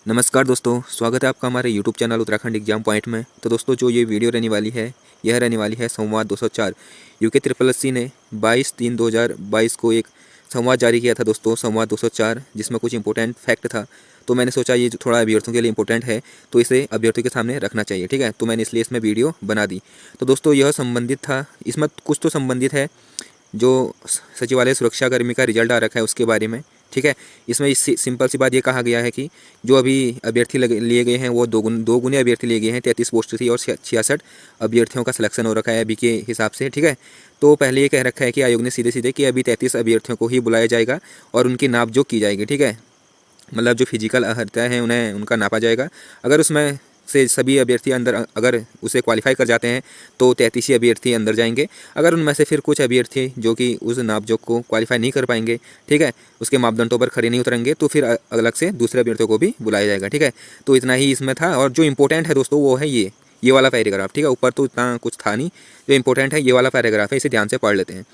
नमस्कार दोस्तों, स्वागत है आपका हमारे YouTube channel Uttarakhand exam point में। तो दोस्तों जो ये वीडियो रहने वाली है, यह रहने वाली है संवाद 204। यूके SSC ने 22/3/2022 को एक संवाद जारी किया था दोस्तों, संवाद 204, जिसमें कुछ इंपॉर्टेंट फैक्ट था। तो मैंने सोचा ये जो थोड़ा अभ्यर्थियों के लिए इंपॉर्टेंट है तो इसे अभ्यर्थियों के सामने रखना चाहिए, ठीक है। तो मैंने इसलिए इसमें वीडियो बना दी। तो दोस्तों यह संबंधित था, इसमें कुछ तो संबंधित है जो सचिवालय सुरक्षा कर्मी का रिजल्ट आ रखा है उसके बारे में, ठीक है। इसमें सिंपल सी बात ये कहा गया है कि जो अभी अभ्यर्थी लिए गए हैं वो दो गुने अभ्यर्थी लिए गए हैं। 33 पोस्ट थी और 66 अभ्यर्थियों का सिलेक्शन हो रखा है अभी के हिसाब से, ठीक है। तो पहले ये कह रखा है कि आयोग ने सीधे सीधे कि अभी 33 अभ्यर्थियों को ही बुलाया जाएगा और उनकी नापजोख की जाएगी, ठीक है। मतलब जो फिजिकल अर्हता है उन्हें उनका नापा जाएगा। अगर उसमें से सभी अभ्यर्थी अंदर अगर उसे क्वालिफाई कर जाते हैं तो 33 ही अभ्यर्थी अंदर जाएंगे। अगर उनमें से फिर कुछ अभ्यर्थी जो कि उस नापजोख को क्वालिफाई नहीं कर पाएंगे, ठीक है, उसके मापदंडों पर खड़े नहीं उतरेंगे, तो फिर अलग से दूसरे अभ्यर्थियों को भी बुलाया जाएगा, ठीक है। तो इतना ही इसमें था। और जो इंपॉर्टेंट है दोस्तों वो है ये वाला पैराग्राफ, ठीक है। ऊपर तो इतना कुछ था नहीं, जो इंपॉर्टेंट है ये वाला पैराग्राफ है, इसे ध्यान से पढ़ लेते हैं।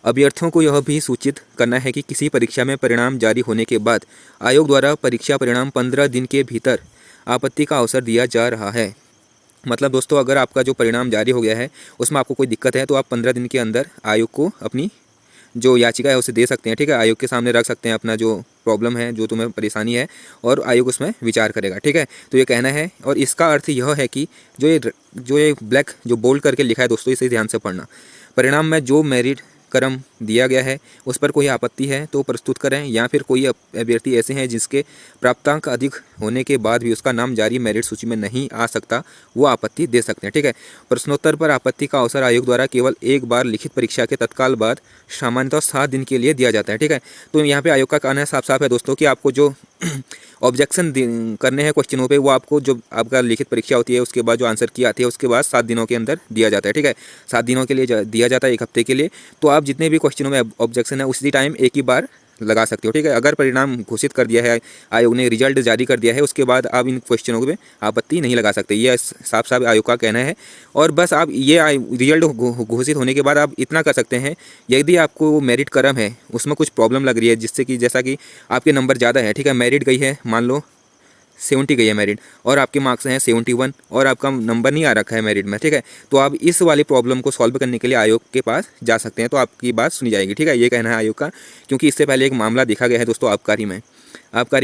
अभ्यर्थियों को यह भी सूचित करना है कि किसी परीक्षा में परिणाम जारी होने के बाद आयोग द्वारा परीक्षा परिणाम 15 दिन के भीतर आपत्ति का अवसर दिया जा रहा है। मतलब दोस्तों अगर आपका जो परिणाम जारी हो गया है उसमें आपको कोई दिक्कत है तो आप 15 दिन के अंदर आयोग को अपनी जो याचिका है उसे दे सकते हैं, ठीक है। आयोग के सामने रख सकते हैं अपना जो प्रॉब्लम है, जो तुम्हें परेशानी है, और आयोग उसमें विचार करेगा, ठीक है। तो ये कहना है। और इसका अर्थ यह है कि जो ये ब्लैक जो बोल्ड करके लिखा है दोस्तों, इसे ध्यान से पढ़ना। परिणाम में जो मेरिट क्रम दिया गया है उस पर कोई आपत्ति है तो प्रस्तुत करें, या फिर कोई अभ्यर्थी ऐसे हैं जिसके प्राप्तांक अधिक होने के बाद भी उसका नाम जारी मेरिट सूची में नहीं आ सकता, वो आपत्ति दे सकते हैं, ठीक है। प्रश्नोत्तर पर आपत्ति का अवसर आयोग द्वारा केवल एक बार लिखित परीक्षा के तत्काल बाद सामान्यतः 7 दिन के लिए दिया जाता है, ठीक है। तो यहाँ पे आयोग का कहना साफ साफ है दोस्तों कि आपको जो ऑब्जेक्शन करने हैं क्वेश्चनों पे, वो आपको जो आपका लिखित परीक्षा होती है उसके बाद जो आंसर की आती है उसके बाद 7 दिनों के अंदर दिया जाता है, ठीक है। 7 दिनों के लिए दिया जाता है, 1 हफ्ते के लिए। तो आप जितने भी क्वेश्चनों में ऑब्जेक्शन है उसी टाइम एक ही बार लगा सकते हो, ठीक है। अगर परिणाम घोषित कर दिया है, आयोग ने रिजल्ट जारी कर दिया है, उसके बाद आप इन क्वेश्चनों पे आपत्ति नहीं लगा सकते, ये साफ साफ आयोग का कहना है। और बस आप ये रिजल्ट घोषित होने के बाद आप इतना कर सकते हैं, यदि आपको मेरिट क्रम है उसमें कुछ प्रॉब्लम लग रही है, जिससे कि जैसा कि आपके नंबर ज़्यादा है, ठीक है, मेरिट गई है, मान लो 70 गई है मेरिट, और आपके मार्क्स हैं 71 और आपका नंबर नहीं आ रखा है मेरिट में, ठीक है। तो आप इस वाली प्रॉब्लम को सॉल्व करने के लिए आयोग के पास जा सकते हैं, तो आपकी बात सुनी जाएगी, ठीक है। ये कहना है आयोग का। क्योंकि इससे पहले एक मामला देखा गया है दोस्तों आबकारी में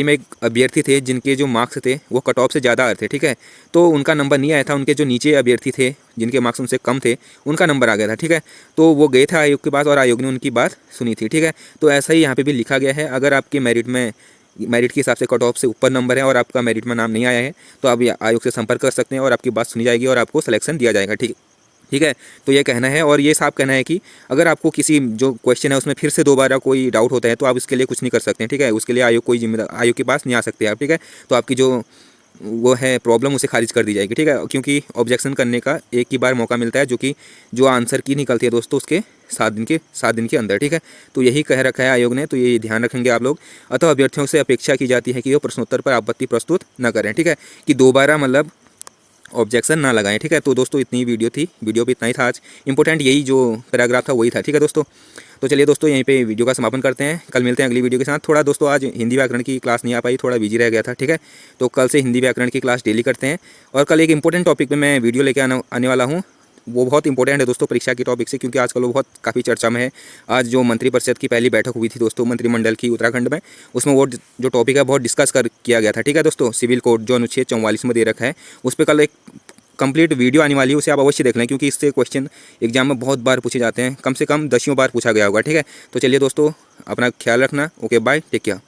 एक अभ्यर्थी थे जिनके जो मार्क्स थे वो कट ऑफ से ज़्यादा आ रहे थे, ठीक है। तो उनका नंबर नहीं आया था, उनके जो नीचे अभ्यर्थी थे जिनके मार्क्स उनसे कम थे उनका नंबर आ गया था, ठीक है। तो वो गए थे आयोग के पास और आयोग ने उनकी बात सुनी थी, ठीक है। तो ऐसा ही यहाँ पे भी लिखा गया है, अगर आपके मेरिट के हिसाब से कट ऑफ से ऊपर नंबर है और आपका मेरिट में नाम नहीं आया है तो आप आयोग से संपर्क कर सकते हैं और आपकी बात सुनी जाएगी और आपको सिलेक्शन दिया जाएगा, ठीक है। तो ये कहना है। और ये साफ कहना है कि अगर आपको किसी जो क्वेश्चन है उसमें फिर से दोबारा कोई डाउट होता है तो आप इसके लिए कुछ नहीं कर सकते हैं, ठीक है। उसके लिए आयोग कोई जिम्मेदार आयोग के पास नहीं आ सकते आप, ठीक है। तो आपकी जो वो है प्रॉब्लम उसे खारिज कर दी जाएगी, ठीक है। क्योंकि ऑब्जेक्शन करने का एक ही बार मौका मिलता है, जो कि जो आंसर की निकलती है दोस्तों उसके 7 दिन के अंदर, ठीक है। तो यही कह रखा है आयोग ने, तो ये ध्यान रखेंगे आप लोग। अतः अभ्यर्थियों से अपेक्षा की जाती है कि वो प्रश्नोत्तर पर आपत्ति प्रस्तुत न करें, ठीक है, कि दोबारा मतलब ऑब्जेक्शन ना लगाएं, ठीक है। तो दोस्तों इतनी वीडियो थी, वीडियो पे इतना ही था आज। इंपॉर्टेंट यही जो पैराग्राफ था वही था, ठीक है दोस्तों। तो चलिए दोस्तों यहीं पे वीडियो का समापन करते हैं, कल मिलते हैं अगली वीडियो के साथ। थोड़ा दोस्तों आज हिंदी व्याकरण की क्लास नहीं आ पाई, थोड़ा बिजी रह गया था, ठीक है। तो कल से हिंदी व्याकरण की क्लास डेली करते हैं। और कल एक इंपॉर्टेंट टॉपिक पे मैं वीडियो लेके आने वाला हूँ, वो बहुत इंपॉर्टेंट है दोस्तों परीक्षा की टॉपिक से, क्योंकि आजकल वो बहुत काफ़ी चर्चा में है। आज जो मंत्रिपरिषद की पहली बैठक हुई थी दोस्तों मंत्रिमंडल की उत्तराखंड में, उसमें वो जो टॉपिक है बहुत डिस्कस किया गया था, ठीक है दोस्तों। सिविल कोड जो अनुच्छेद 44 में दे रखा है उस पर कल एक कंप्लीट वीडियो आने वाली है, उसे आप अवश्य देख लें, क्योंकि इससे क्वेश्चन एग्जाम में बहुत बार पूछे जाते हैं, कम से कम 10 बार पूछा गया होगा, ठीक है। तो चलिए दोस्तों अपना ख्याल रखना। Okay bye, take care.